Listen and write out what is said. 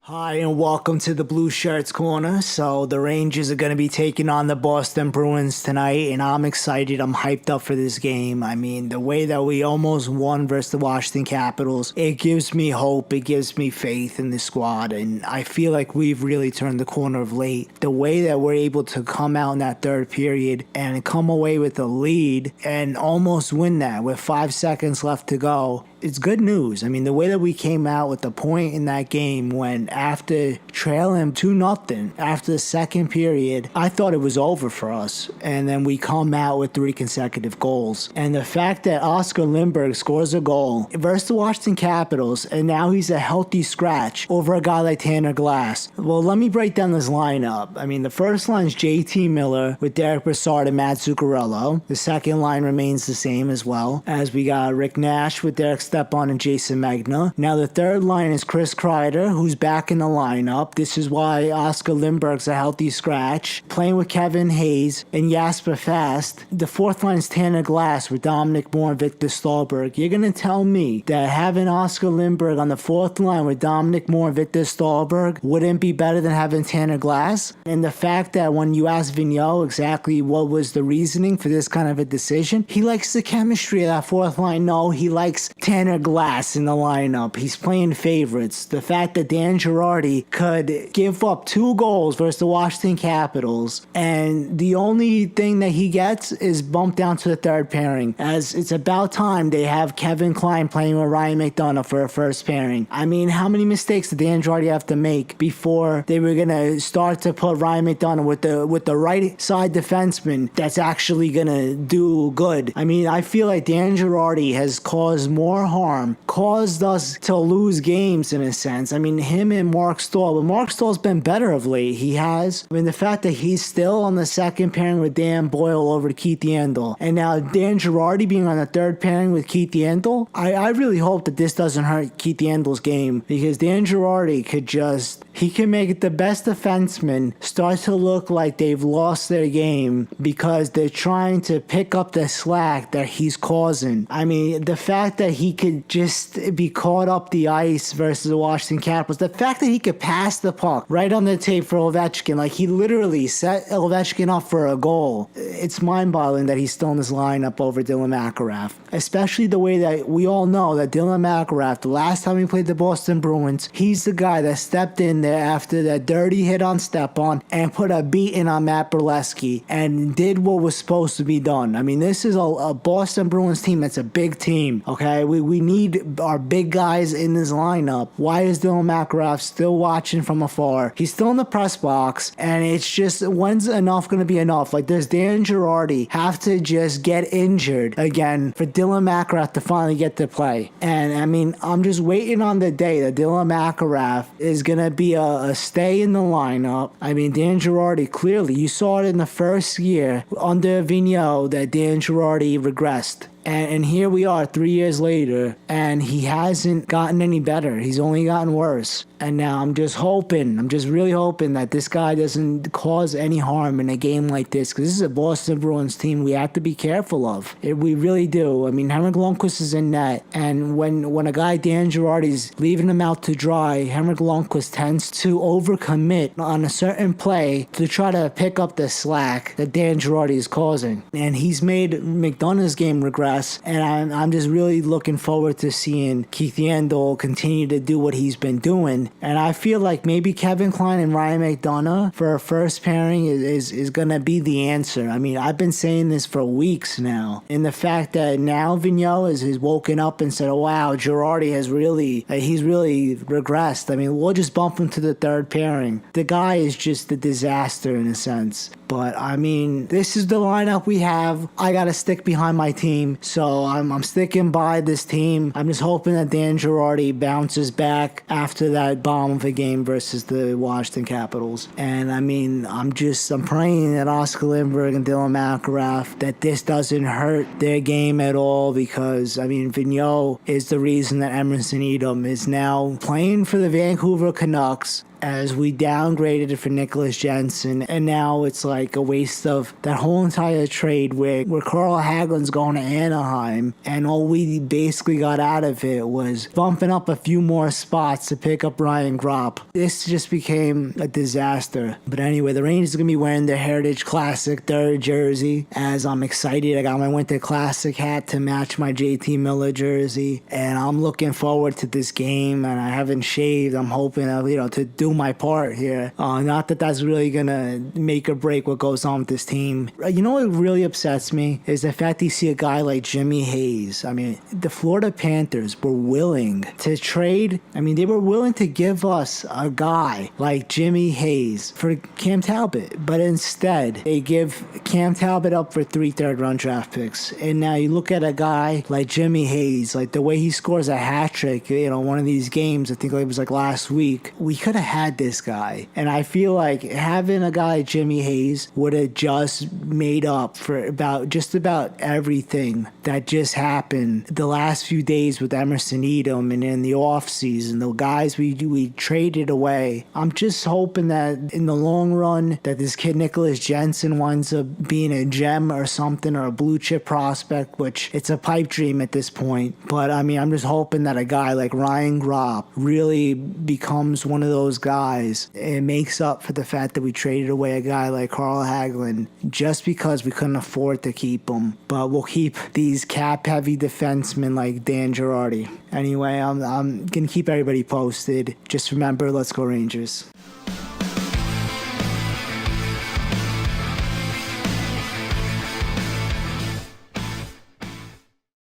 Hi, and welcome to the Blueshirts corner. So the Rangers are going to be taking on the Boston Bruins tonight, and I'm excited. I'm hyped up for this game. I mean, the way that we almost won versus the Washington Capitals, it gives me hope. It gives me faith in the squad, and I feel like we've really turned the corner of late. The way that we're able to come out in that third period and come away with a lead and almost win that with 5 seconds left to go, it's good news. I mean, the way that we came out with the point in that game when after trailing 2-0 after the second period, I thought it was over for us. And then we come out with 3 consecutive goals. And the fact that Oscar Lindberg scores a goal versus the Washington Capitals, and now he's a healthy scratch over a guy like Tanner Glass. Well, let me break down this lineup. I mean, the first line is JT Miller with Derek Brassard and Matt Zuccarello. The second line remains the same as well, as we got Rick Nash with Derek Stepan and Jason Magna. Now the third line is Chris Kreider, who's back in the lineup. This is why Oscar Lindberg's a healthy scratch, playing with Kevin Hayes and Jasper Fast. The fourth line is Tanner Glass with Dominic Moore and Victor Stahlberg. You're going to tell me that having Oscar Lindberg on the fourth line with Dominic Moore and Victor Stahlberg wouldn't be better than having Tanner Glass? And the fact that when you ask Vigneault exactly what was the reasoning for this kind of a decision, he likes the chemistry of that fourth line. No, he likes Tanner Glass in the lineup. He's playing favorites. The fact that Dan Girardi could give up 2 goals versus the Washington Capitals, and the only thing that he gets is bumped down to the third pairing, as it's about time they have Kevin Klein playing with Ryan McDonough for a first pairing. I mean, how many mistakes did Dan Girardi have to make before they were going to start to put Ryan McDonough with the right side defenseman that's actually going to do good? I mean, I feel like Dan Girardi has caused more harm, caused us to lose games in a sense. I mean, him and Mark Stahl, but Mark Stahl's been better of late. He has. I mean, the fact that he's still on the second pairing with Dan Boyle over to Keith Yandel, and now Dan Girardi being on the third pairing with Keith Yandel, I really hope that this doesn't hurt Keith Yandel's game, because Dan Girardi he can make it the best defenseman start to look like they've lost their game because they're trying to pick up the slack that he's causing. I mean, the fact that he could just be caught up the ice versus the Washington Capitals, the fact that he could pass the puck right on the tape for Ovechkin, like he literally set Ovechkin up for a goal. It's mind-boggling that he's still in this lineup over Dylan McIlrath, especially the way that we all know that Dylan McIlrath, the last time he played the Boston Bruins, he's the guy that stepped in there after that dirty hit on Stepan and put a beating on Matt Berleski and did what was supposed to be done. I mean, this is a Boston Bruins team that's a big team, okay? We need our big guys in this lineup. Why is Dylan McIlrath still watching from afar? He's still in the press box, and it's just, when's enough going to be enough? Like, does Dan Girardi have to just get injured again for Dylan McIlrath to finally get to play? And, I mean, I'm just waiting on the day that Dylan McIlrath is going to be a stay in the lineup. I mean, Dan Girardi, clearly, you saw it in the first year under Vigneault that Dan Girardi regressed. And here we are 3 years later, and he hasn't gotten any better. He's only gotten worse. And now I'm just really hoping that this guy doesn't cause any harm in a game like this, because this is a Boston Bruins team we have to be careful of. We really do. I mean, Henrik Lundqvist is in net, and when a guy Dan Girardi's leaving him out to dry, Henrik Lundqvist tends to overcommit on a certain play to try to pick up the slack that Dan Girardi is causing. And he's made McDonough's game regress. And I'm just really looking forward to seeing Keith Yandel continue to do what he's been doing. And I feel like maybe Kevin Klein and Ryan McDonough for a first pairing is going to be the answer. I mean, I've been saying this for weeks now. And the fact that now Vigneault is woken up and said, oh, wow, Girardi he's really regressed. I mean, we'll just bump him to the third pairing. The guy is just a disaster in a sense. But, I mean, this is the lineup we have. I got to stick behind my team. So I'm sticking by this team. I'm just hoping that Dan Girardi bounces back after that bomb of a game versus the Washington Capitals. And, I mean, I'm praying that Oscar Lindberg and Dylan McIlrath, that this doesn't hurt their game at all, because, I mean, Vigneault is the reason that Emerson Edom is now playing for the Vancouver Canucks as we downgraded it for Nicholas Jensen, and now it's like a waste of that whole entire trade where Carl Hagelin's going to Anaheim, and all we basically got out of it was bumping up a few more spots to pick up Ryan Gropp. This just became a disaster. But anyway, the Rangers are going to be wearing their Heritage Classic third jersey, as I'm excited. I got my Winter Classic hat to match my JT Miller jersey, and I'm looking forward to this game, and I haven't shaved. I'm hoping to do my part here. Not that that's really gonna make or break what goes on with this team. You know what really upsets me is the fact that you see a guy like Jimmy Hayes. I mean, the Florida Panthers were willing to trade. I mean, they were willing to give us a guy like Jimmy Hayes for Cam Talbot, but instead they give Cam Talbot up for 3 third-round draft picks. And now you look at a guy like Jimmy Hayes, like the way he scores a hat trick, one of these games, I think it was like last week, we could have had this guy. And I feel like having a guy like Jimmy Hayes would have just made up for just about everything that just happened the last few days with Emerson Edom and in the offseason, the guys we traded away. I'm just hoping that in the long run that this kid Nicholas Jensen winds up being a gem or something, or a blue chip prospect, which it's a pipe dream at this point. But I mean, I'm just hoping that a guy like Ryan Gropp really becomes one of those guys and makes up for the fact that we traded away a guy like Carl Hagelin just because we couldn't afford to keep him. But we'll keep these cap-heavy defensemen like Dan Girardi. Anyway, I'm going to keep everybody posted. Just remember, let's go Rangers.